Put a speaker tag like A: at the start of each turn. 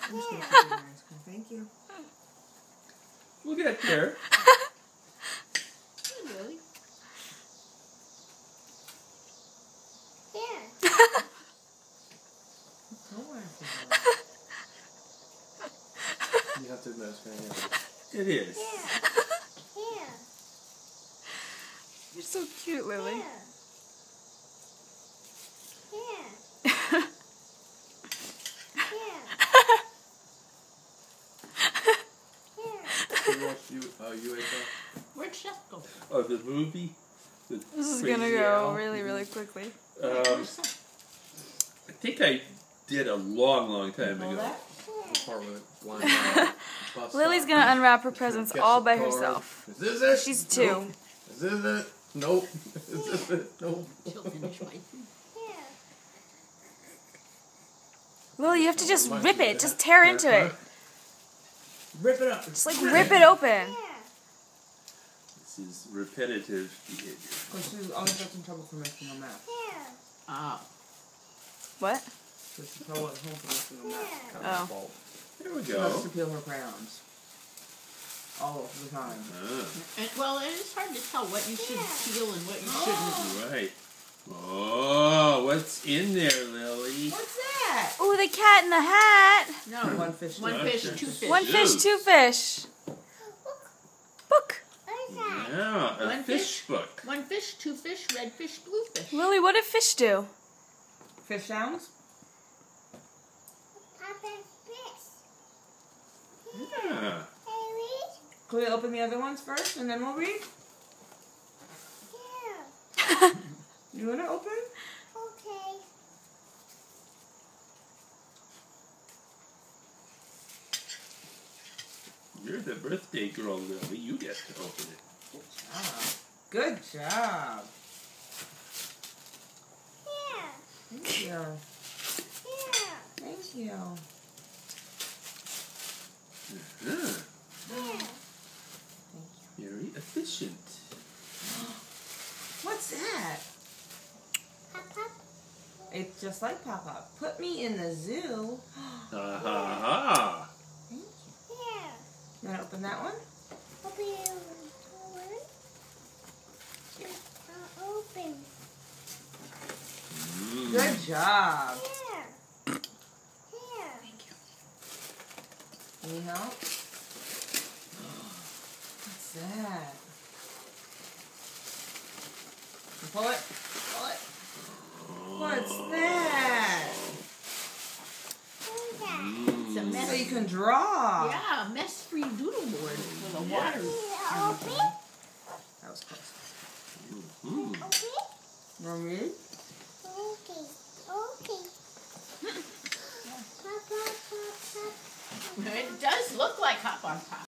A: I'm just going to put your ice cream. Thank you.
B: We'll get there.
C: Really?
D: Yeah.
A: Don't worry.
E: You have to mess with it.
B: It is.
D: Yeah. Yeah.
C: You're so cute, Lily.
D: Yeah.
E: You watched UHF?
C: Where'd Chef go?
B: Oh, the movie? The
C: This is
B: Crazy
C: gonna go
B: Al?
C: really, really quickly.
B: I think I did a long time
A: Know
B: ago.
A: that?
E: The part with it blind bus
C: Lily's
E: stop.
C: gonna unwrap her presents
E: Guess
C: all
E: the
C: by
E: card.
C: herself.
E: Is this it?
C: She's 2.
E: Nope. Is this it? Nope. Is this it? Nope.
C: She'll finish my food. Lily, you have to just rip it. Just tear into it.
A: Rip it up.
C: Just like rip it open.
B: This is repetitive behavior.
A: Because she always gets in trouble for making a mess.
C: Ah. What?
A: Because she's always at home for making a mess. Kind
C: Oh.
A: of fault.
B: There we
A: She loves
B: go.
A: to peel her crayons. All the time.
C: And, well, it is hard to tell what you should peel and what you shouldn't.
B: Right. Oh, what's in there, Lily?
A: What's that?
C: Ooh, the cat in the hat.
A: No, one fish.
C: One fish, 2 fish.
B: One
C: 1
B: fish.
C: fish, 2 fish. Book.
B: Yeah, a
C: One
B: fish
C: fish.
B: book.
C: 1 fish, 2 fish, red fish, blue fish. Lily, what did fish do?
A: Fish sounds?
B: Yeah.
A: Can we open the other ones first and then we'll read? You want to open?
B: You're the birthday girl, Lily. You get to open it.
A: Good job. Thank you. Thank you.
B: Very efficient.
A: What's that? It's just like Pop-Up. Put me in the zoo.
B: Ha
A: Thank you. You want to open that one? Good job. Any help? What's that? Pull it. Pull it. What's that?
C: It's a mess.
A: So you can draw.
C: Yeah, mess-free doodle board for the water.
A: That was close.
B: Mm.
A: You want to read?
C: It does look like Hop on Top.